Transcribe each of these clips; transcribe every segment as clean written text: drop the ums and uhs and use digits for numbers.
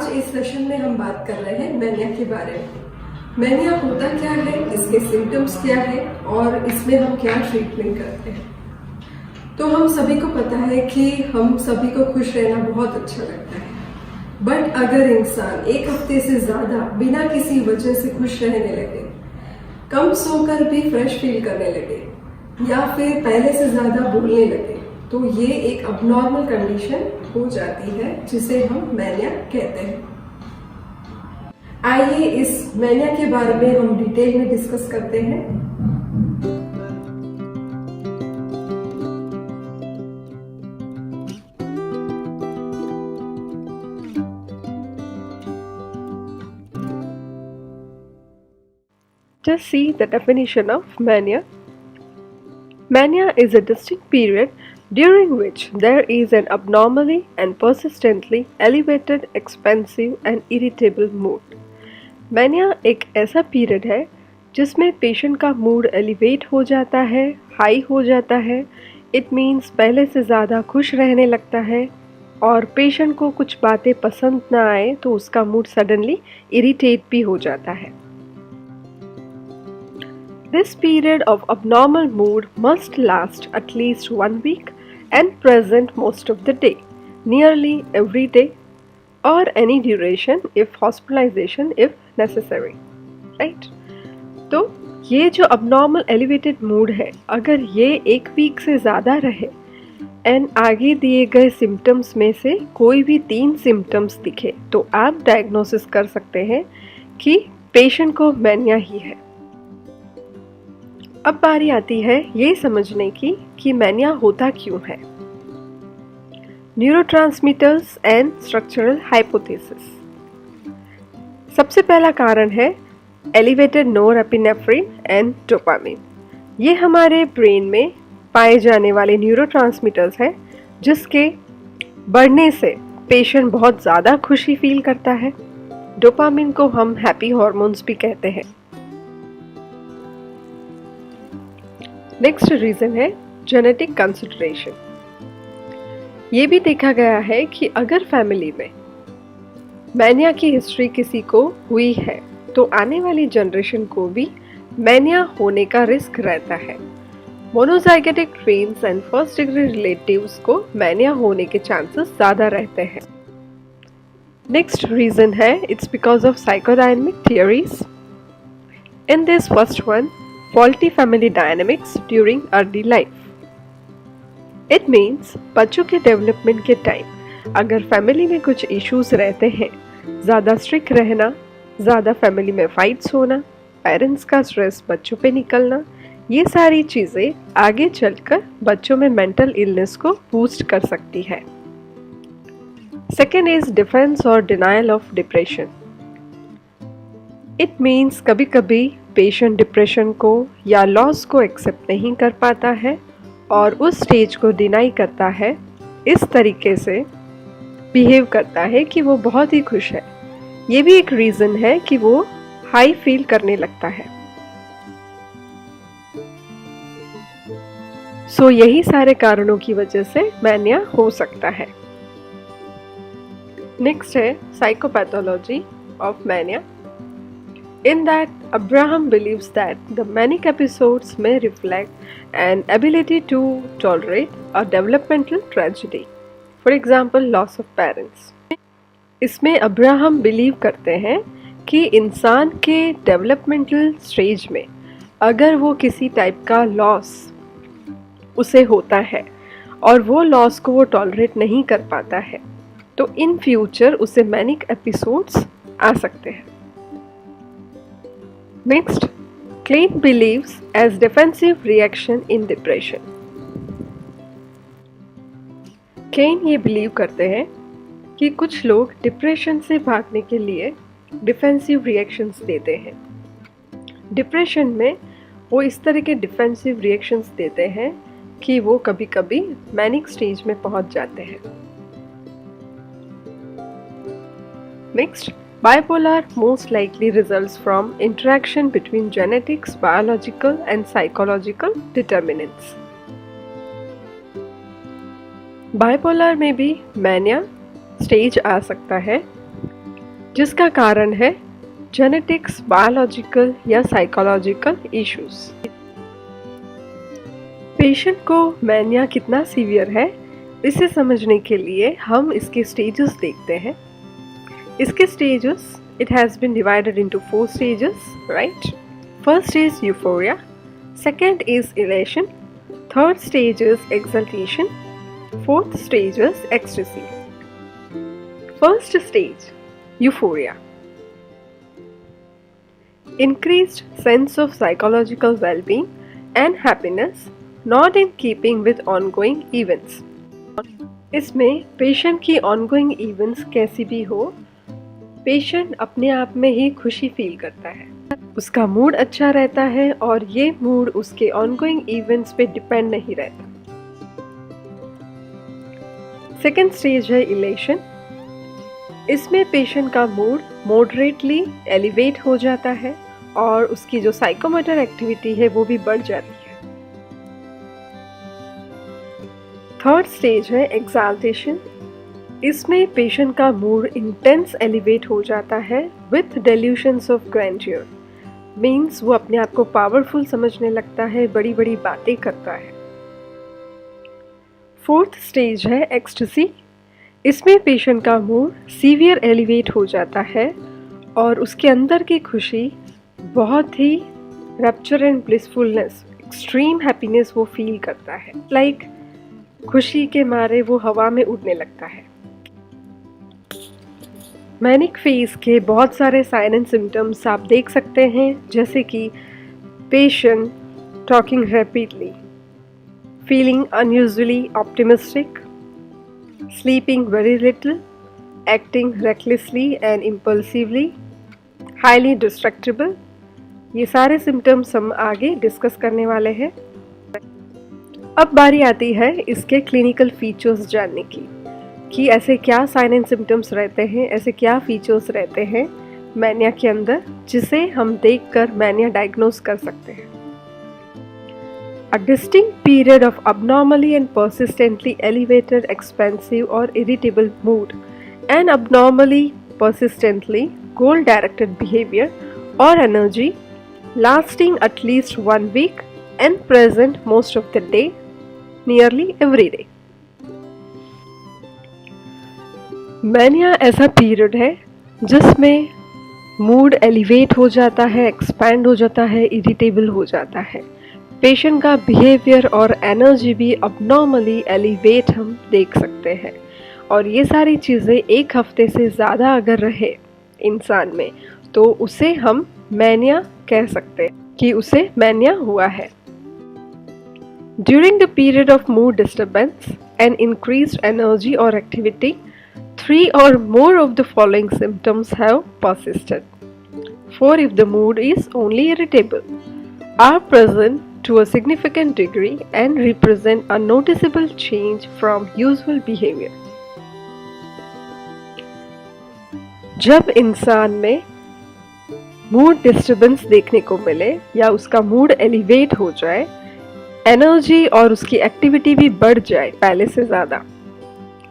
आज इस सेशन में हम बात कर रहे हैं मैनिया के बारे में। मैनिया होता क्या है, इसके सिम्टम्स क्या है और इसमें हम क्या ट्रीटमेंट करते हैं। तो हम सभी को पता है कि हम सभी को खुश रहना बहुत अच्छा लगता है, बट अगर इंसान एक हफ्ते से ज्यादा बिना किसी वजह से खुश रहने लगे, कम सोकर भी फ्रेश फील करने लगे या फिर पहले से ज्यादा बोलने लगे, तो ये एक अबनॉर्मल कंडीशन हो जाती है जिसे हम मैनिया कहते हैं। आइए इस मैनिया के बारे में हम डिटेल में डिस्कस करते हैं। Just see the definition of mania. Mania is a distinct period during which there is an abnormally and persistently elevated, expansive and irritable mood. Mania एक ऐसा पीरियड है जिसमें पेशेंट का मूड एलिवेट हो जाता है, हाई हो जाता है। इट मीन्स पहले से ज़्यादा खुश रहने लगता है और पेशेंट को कुछ बातें पसंद ना आए तो उसका मूड सडनली इरिटेट भी हो जाता है। This period of abnormal mood must last at least 1 week and present most of the day, nearly every day, or any duration if hospitalization if necessary. Right? तो ये जो abnormal elevated mood है, अगर ये 1 वीक से ज़्यादा रहे and आगे दिए गए सिम्टम्स में से कोई भी 3 सिम्टम्स दिखे तो आप डायग्नोसिस कर सकते हैं कि पेशेंट को मैनिया ही है। अब बारी आती है ये समझने की कि मैनिया होता क्यों है। Neurotransmitters and structural hypothesis. सबसे पहला कारण है एलिवेटेड नोरेपिनेफ्रिन एंड डोपामिन। ये हमारे ब्रेन में पाए जाने वाले न्यूरोट्रांसमीटर्स हैं जिसके बढ़ने से पेशेंट बहुत ज़्यादा खुशी फील करता है। डोपामिन को हम हैप्पी हॉर्मोन्स भी कहते हैं। नेक्स्ट रीज़न है जेनेटिक कंसिडरेशन। ये भी देखा गया है कि अगर फैमिली में मैनिया की हिस्ट्री किसी को हुई है तो आने वाली जनरेशन को भी मैनिया होने का रिस्क रहता है। Monozygotic twins and first degree relatives को मैनिया होने के चांसेस ज़्यादा रहते हैं। नेक्स्ट रीज़न है it's because of psychodynamic theories. In this first one, faulty family dynamics during early life. It means बच्चों के डेवलपमेंट के टाइम अगर फैमिली में कुछ इश्यूज रहते हैं, ज़्यादा स्ट्रिक्ट रहना, ज़्यादा फैमिली में फाइट्स होना, पेरेंट्स का स्ट्रेस बच्चों पे निकलना, ये सारी चीज़ें आगे चलकर बच्चों में मेंटल इलनेस को बूस्ट कर सकती है। सेकेंड इज डिफेंस और denial of depression. It means कभी कभी पेशेंट डिप्रेशन को या लॉस को एक्सेप्ट नहीं कर पाता है और उस स्टेज को डिनाई करता है, इस तरीके से बिहेव करता है कि वो बहुत ही खुश है। ये भी एक रीज़न है कि वो हाई फील करने लगता है। सो यही सारे कारणों की वजह से मैनिया हो सकता है। नेक्स्ट है psychopathology of mania. In that, Abraham believes that the manic episodes may reflect an ability to tolerate a developmental tragedy, for example, loss of parents. इसमें अब्राहम बिलीव करते हैं कि इंसान के डेवलपमेंटल स्टेज में अगर वो किसी टाइप का लॉस उसे होता है और वो लॉस को वो टॉलरेट नहीं कर पाता है तो इन फ्यूचर उसे मैनिक एपिसोड्स आ सकते हैं। Next, Klein believes as defensive reaction in depression. Klein ये बिलीव करते हैं कि कुछ लोग डिप्रेशन से भागने के लिए डिफेंसिव रिएक्शंस देते हैं। डिप्रेशन में वो इस तरह के डिफेंसिव रिएक्शंस देते हैं कि वो कभी कभी मैनिक स्टेज में पहुंच जाते हैं। Next, bipolar most likely results from interaction between genetics, biological and psychological determinants. Bipolar में भी मैनिया स्टेज आ सकता है जिसका कारण है जेनेटिक्स, बायोलॉजिकल या साइकोलॉजिकल इश्यूज। पेशेंट को मैनिया कितना सीवियर है इसे समझने के लिए हम इसके स्टेजेस देखते हैं। इसके stages, it has been divided into 4 stages, right? First is euphoria, second is elation, third stage is exaltation, fourth stage is ecstasy. First stage, euphoria. Increased sense of psychological well-being and happiness, not in keeping with ongoing events. इसमें patient की ongoing events कैसी भी हो, patient अपने आप में ही खुशी feel करता है, उसका मूड अच्छा रहता है और ये मूड उसके ऑनगोइंग इवेंट्स पे डिपेंड नहीं रहता। सेकेंड स्टेज है इलेशन। इसमें पेशेंट का मूड मॉडरेटली एलिवेट हो जाता है और उसकी जो साइकोमोटर एक्टिविटी है वो भी बढ़ जाती है। थर्ड स्टेज है एक्साल्टेशन। इसमें पेशेंट का मूड इंटेंस एलिवेट हो जाता है विथ डेल्यूशंस ऑफ ग्रैंडियर, मीन्स वो अपने आप को पावरफुल समझने लगता है, बड़ी बड़ी बातें करता है। फोर्थ स्टेज है एक्सटेसी। इसमें पेशेंट का मूड सीवियर एलिवेट हो जाता है और उसके अंदर की खुशी बहुत ही rapture and blissfulness, extreme happiness वो फील करता है, लाइक खुशी के मारे वो हवा में उड़ने लगता है। मैनिक फेज के बहुत सारे साइन एंड सिम्टम्स आप देख सकते हैं, जैसे कि patient talking rapidly, feeling unusually optimistic, sleeping very little, acting recklessly and impulsively, highly distractible. ये सारे सिम्टम्स हम आगे डिस्कस करने वाले हैं। अब बारी आती है इसके क्लिनिकल फीचर्स जानने की कि ऐसे क्या साइन एंड सिम्टम्स रहते हैं, ऐसे क्या फीचर्स रहते हैं मैनिया के अंदर जिसे हम देखकर मैनिया डायग्नोस कर सकते हैं। A distinct period of abnormally and persistently elevated, expansive or irritable mood and abnormally persistently goal-directed behavior or energy lasting at least 1 week and present most of the day, nearly every day. Mania ऐसा period है जिसमें mood elevate हो जाता है, expand हो जाता है, irritable हो जाता है। पेशेंट का बिहेवियर और एनर्जी भी अबनॉर्मली एलिवेट हम देख सकते हैं और ये सारी चीज़ें एक हफ्ते से ज़्यादा अगर रहे इंसान में तो उसे हम मैनिया कह सकते हैं कि उसे मैनिया हुआ है। During the period of mood disturbance and increased energy और activity, 3 or more of the following symptoms have persisted. 4 if the mood is only irritable, are present to a significant degree and represent a noticeable change from usual behavior. जब इंसान में mood disturbance देखने को मिले या उसका mood elevate हो जाए, एनर्जी और उसकी एक्टिविटी भी बढ़ जाए पहले से ज़्यादा,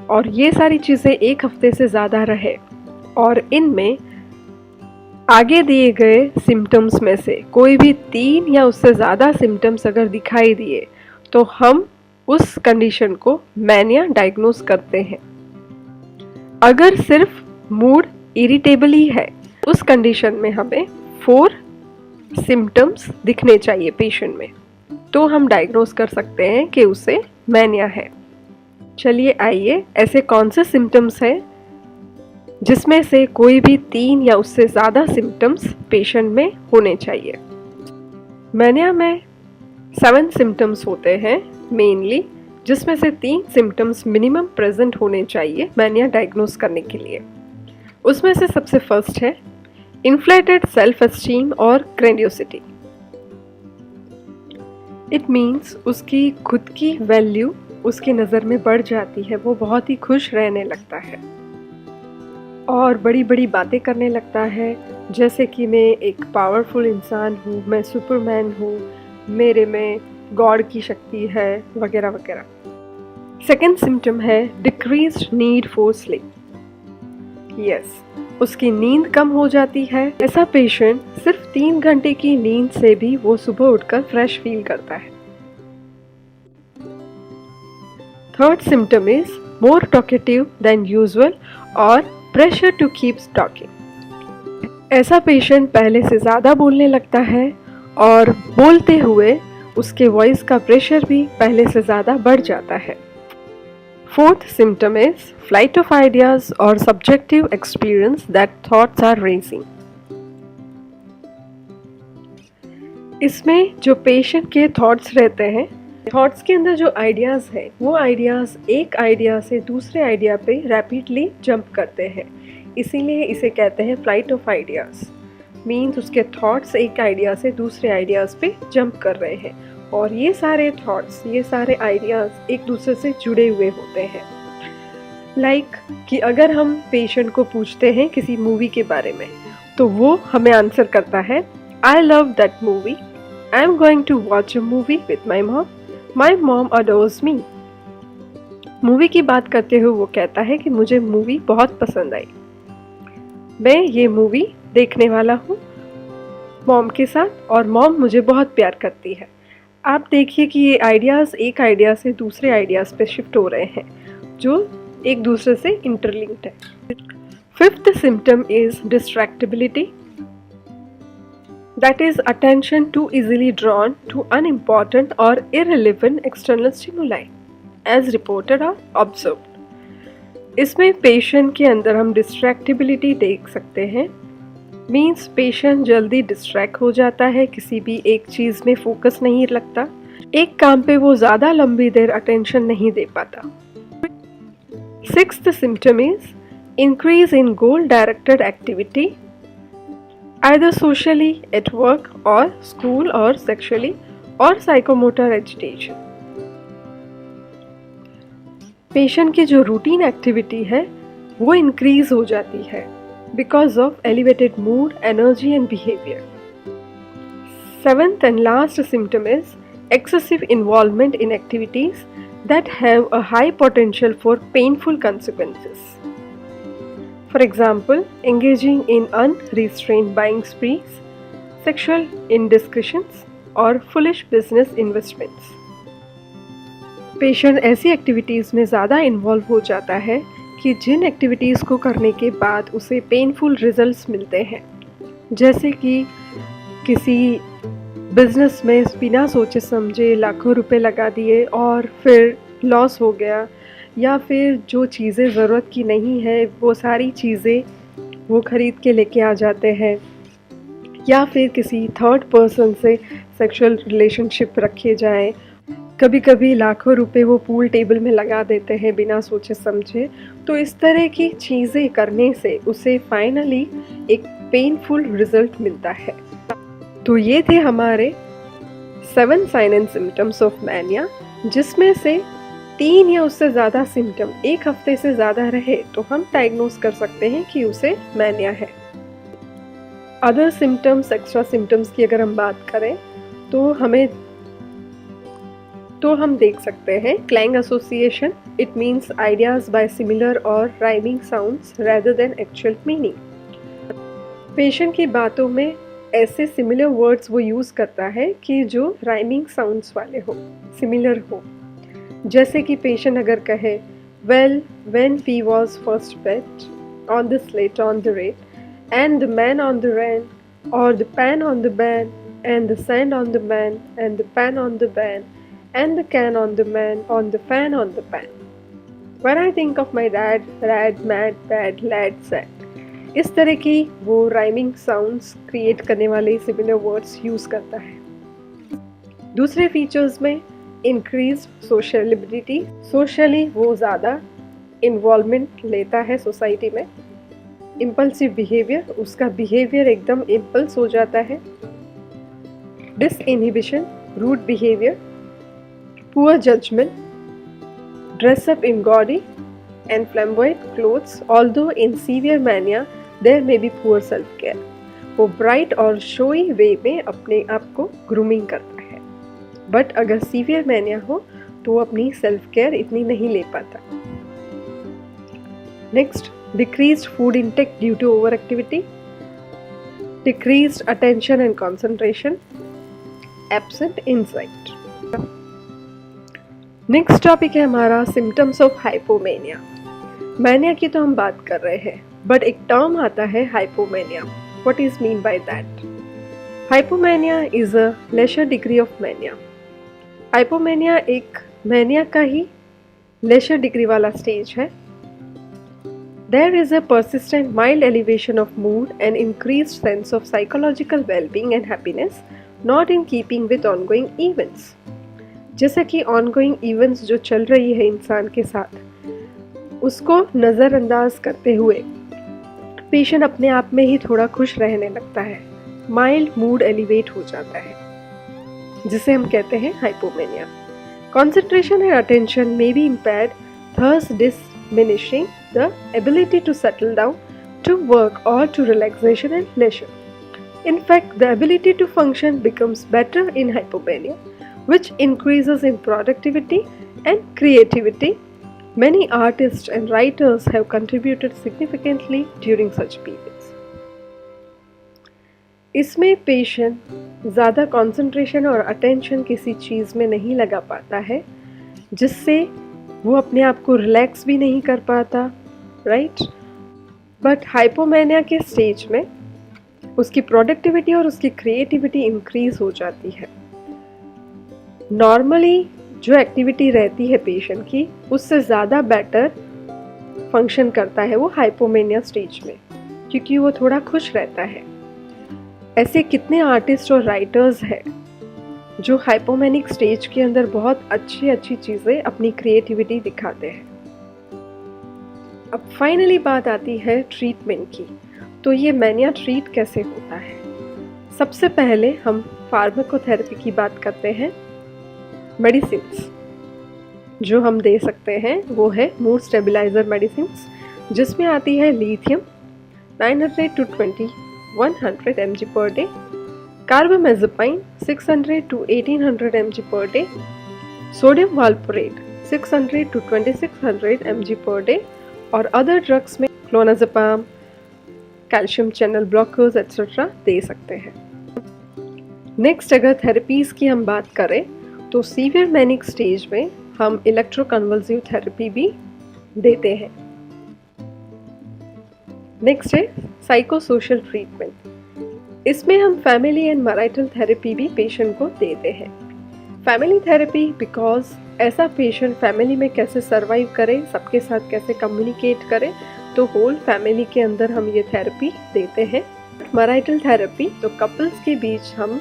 और ये सारी चीज़ें एक हफ्ते से ज़्यादा रहे और इनमें आगे दिए गए सिम्टम्स में से कोई भी 3 या उससे ज़्यादा सिम्टम्स अगर दिखाई दिए तो हम उस कंडीशन को मैनिया डायग्नोस करते हैं। अगर सिर्फ मूड इरिटेबल ही है, उस कंडीशन में हमें 4 सिम्टम्स दिखने चाहिए पेशेंट में, तो हम डायग्नोस कर सकते हैं कि उसे मैनिया है। चलिए आइए, ऐसे कौन से सिम्टम्स हैं जिसमें से कोई भी 3 या उससे ज़्यादा सिम्टम्स पेशेंट में होने चाहिए। मैनिया में 7 सिम्टम्स होते हैं मेनली, जिसमें से 3 सिम्टम्स मिनिमम प्रेजेंट होने चाहिए मैनिया डायग्नोस करने के लिए। उसमें से सबसे फर्स्ट है इन्फ्लेटेड सेल्फ एस्टीम और ग्रैंडियोसिटी। इट मीन्स उसकी खुद की वैल्यू उसकी नज़र में बढ़ जाती है, वो बहुत ही खुश रहने लगता है और बड़ी बड़ी बातें करने लगता है, जैसे कि मैं एक पावरफुल इंसान हूँ, मैं सुपरमैन हूँ, मेरे में गॉड की शक्ति है, वगैरह वगैरह। सेकेंड सिम्टम है decreased need for sleep. Yes, उसकी नींद कम हो जाती है। ऐसा पेशेंट सिर्फ 3 घंटे की नींद से भी वो सुबह उठकर फ्रेश फील करता है। Third symptom is more talkative than usual और प्रेशर टू कीप टॉकिंग। ऐसा पेशेंट पहले से ज़्यादा बोलने लगता है और बोलते हुए उसके वॉइस का प्रेशर भी पहले से ज़्यादा बढ़ जाता है। Fourth symptom is flight of ideas or subjective experience that thoughts are raising. इसमें जो पेशेंट के थॉट्स रहते हैं, थॉट्स के अंदर जो आइडियाज़ है वो आइडियाज़ एक आइडिया से दूसरे आइडिया पे रैपिडली जंप करते हैं, इसीलिए इसे कहते हैं फ्लाइट ऑफ आइडियाज़। मीन्स उसके थॉट्स एक आइडिया से दूसरे आइडियाज़ पे जंप कर रहे हैं और ये सारे थॉट्स, ये सारे आइडियाज़ एक दूसरे से जुड़े हुए होते हैं। लाइक कि अगर हम पेशेंट को पूछते हैं किसी मूवी के बारे में तो वो हमें आंसर करता है, I love that movie, I am going to watch a movie with my mom adores me. Movie की बात करते हुए वो कहता है कि मुझे मूवी बहुत पसंद आई, मैं ये मूवी देखने वाला हूँ मॉम के साथ और मॉम मुझे बहुत प्यार करती है। आप देखिए कि ये आइडियाज़ एक आइडिया से दूसरे आइडियाज़ पे शिफ्ट हो रहे हैं जो एक दूसरे से इंटरलिंक्ड है। Fifth symptom is distractibility, that is attention too easily drawn to unimportant और irrelevant external stimuli as reported और ऑब्जर्व्ड। इसमें पेशेंट के अंदर हम डिस्ट्रैक्टिबिलिटी देख सकते हैं। मीन्स पेशेंट जल्दी डिस्ट्रैक्ट हो जाता है, किसी भी एक चीज़ में फोकस नहीं लगता, एक काम पे वो ज़्यादा लंबी देर अटेंशन नहीं दे पाता। Sixth symptom is increase in goal directed activity, either socially at work और स्कूल और सेक्सुअली और साइकोमोटर एजिटेशन। पेशेंट की जो रूटीन एक्टिविटी है वो इंक्रीज हो जाती है because of elevated mood, energy and behavior. Seventh and last symptom is excessive involvement in activities that have a high potential for painful consequences. For example, engaging in unrestrained buying sprees, sexual indiscretions or foolish business investments. Patient ऐसी activities में ज़्यादा involve हो जाता है कि जिन activities को करने के बाद उसे पेनफुल रिजल्ट्स मिलते हैं, जैसे कि किसी बिजनेस में बिना सोचे समझे लाखों रुपए लगा दिए और फिर लॉस हो गया, या फिर जो चीज़ें ज़रूरत की नहीं है वो सारी चीज़ें वो ख़रीद के लेके आ जाते हैं, या फिर किसी थर्ड पर्सन से सेक्सुअल रिलेशनशिप रखे जाएं। कभी कभी लाखों रुपए वो पूल टेबल में लगा देते हैं बिना सोचे समझे। तो इस तरह की चीज़ें करने से उसे फाइनली एक पेनफुल रिजल्ट मिलता है। तो ये थे हमारे 7 sign and symptoms of mania, जिसमें से 3 या उससे ज़्यादा सिम्टम एक हफ्ते से ज़्यादा रहे तो हम डायग्नोस कर सकते हैं कि उसे मैनिया है। अदर सिम्टम्स, एक्स्ट्रा सिम्टम्स की अगर हम बात करें तो हम देख सकते हैं clang association, it means ideas by similar और rhyming sounds rather than actual meaning. Patient की बातों में ऐसे सिमिलर वर्ड्स वो यूज़ करता है कि जो राइमिंग साउंड्स वाले हो, सिमिलर हो। जैसे कि पेशेंट अगर कहे, well when we was first bet on the slate on the rate and the man on the ran और the pan on the ban and the sand on the man and the pan on the ban and the can on the man, on the fan on the pan. When I think of my dad, rad, mad, bad, lad, sad. इस तरह की वो rhyming sounds create करने वाले similar words use करता है। दूसरे features में इंक्रीज सोशलिबिलिटी, सोशली वो ज़्यादा इन्वॉल्वमेंट लेता है सोसाइटी में। इम्पल्सिव बिहेवियर, उसका बिहेवियर एकदम इम्पल्स हो जाता है। Disinhibition, rude behaviour, poor judgment, dress up in gaudy and flamboyant clothes, although in severe mania there may be poor self-care. वो ब्राइट और शोई वे में अपने आप को ग्रूमिंग करता है, बट अगर सीवियर मैनिया हो तो वो अपनी सेल्फ केयर इतनी नहीं ले पाता। Next, decreased food intake due to overactivity, decreased attention and concentration, absent insight. Next topic है हमारा सिम्टम्स ऑफ हाइपोमेनिया। मैनिया की तो हम बात कर रहे हैं, बट एक टर्म आता है hypomania. What is mean by that? Hypomania is a lesser degree of mania. Hypomania एक मैनिया का ही लेशर डिग्री वाला स्टेज है। There is a persistent mild elevation of mood and increased sense of psychological well-being and happiness, not in keeping with ongoing events. जैसे कि ongoing events जो चल रही है इंसान के साथ, उसको नज़रअंदाज करते हुए पेशेंट अपने आप में ही थोड़ा खुश रहने लगता है, माइल्ड मूड एलिवेट हो जाता है, जिसे हम कहते हैं hypomania. Concentration and attention may be impaired, thus diminishing the ability to settle down, to work or to relaxation and leisure. In fact, the ability to function becomes better in hypomania, which increases in productivity and creativity. Many artists and writers have contributed significantly during such periods. इसमें patient ज़्यादा concentration और attention किसी चीज़ में नहीं लगा पाता है, जिससे वो अपने आप को रिलैक्स भी नहीं कर पाता, राइट? बट हाइपोमेनिया के स्टेज में उसकी प्रोडक्टिविटी और उसकी क्रिएटिविटी इंक्रीज हो जाती है। नॉर्मली जो एक्टिविटी रहती है पेशेंट की, उससे ज़्यादा बेटर फंक्शन करता है वो हाइपोमेनिया स्टेज में, क्योंकि वो थोड़ा खुश रहता है। ऐसे कितने आर्टिस्ट और राइटर्स हैं जो हाइपोमेनिक स्टेज के अंदर बहुत अच्छी अच्छी चीज़ें, अपनी क्रिएटिविटी दिखाते हैं। अब फाइनली बात आती है ट्रीटमेंट की। तो ये मैनिया ट्रीट कैसे होता है? सबसे पहले हम फार्माकोथेरेपी की बात करते हैं। मेडिसिन्स जो हम दे सकते हैं वो है मूड स्टेबलाइजर मेडिसिन्स, जिसमें आती है lithium 900 to 2100 mg per day, carbamazepine 600 to 1800 mg per day, sodium valproate 600 to 2600 mg per day, और अदर ड्रग्स में clonazepam, calcium channel blockers etcetera दे सकते हैं। नेक्स्ट अगर थेरेपीज़ की हम बात करें तो सीवियर मैनिक स्टेज में हम इलेक्ट्रोकन्वल्सिव थेरेपी भी देते हैं। नेक्स्ट है साइकोसोशल ट्रीटमेंट। इसमें हम फैमिली एंड मैरिटल थेरेपी भी पेशेंट को देते हैं। फैमिली थेरेपी बिकॉज ऐसा पेशेंट फैमिली में कैसे सरवाइव करे, सबके साथ कैसे कम्युनिकेट करे, तो होल फैमिली के अंदर हम ये थेरेपी देते हैं। मैरिटल थेरेपी तो कपल्स के बीच हम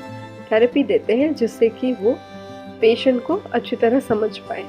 थेरेपी देते हैं, जिससे कि वो पेशेंट को अच्छी तरह समझ पाए।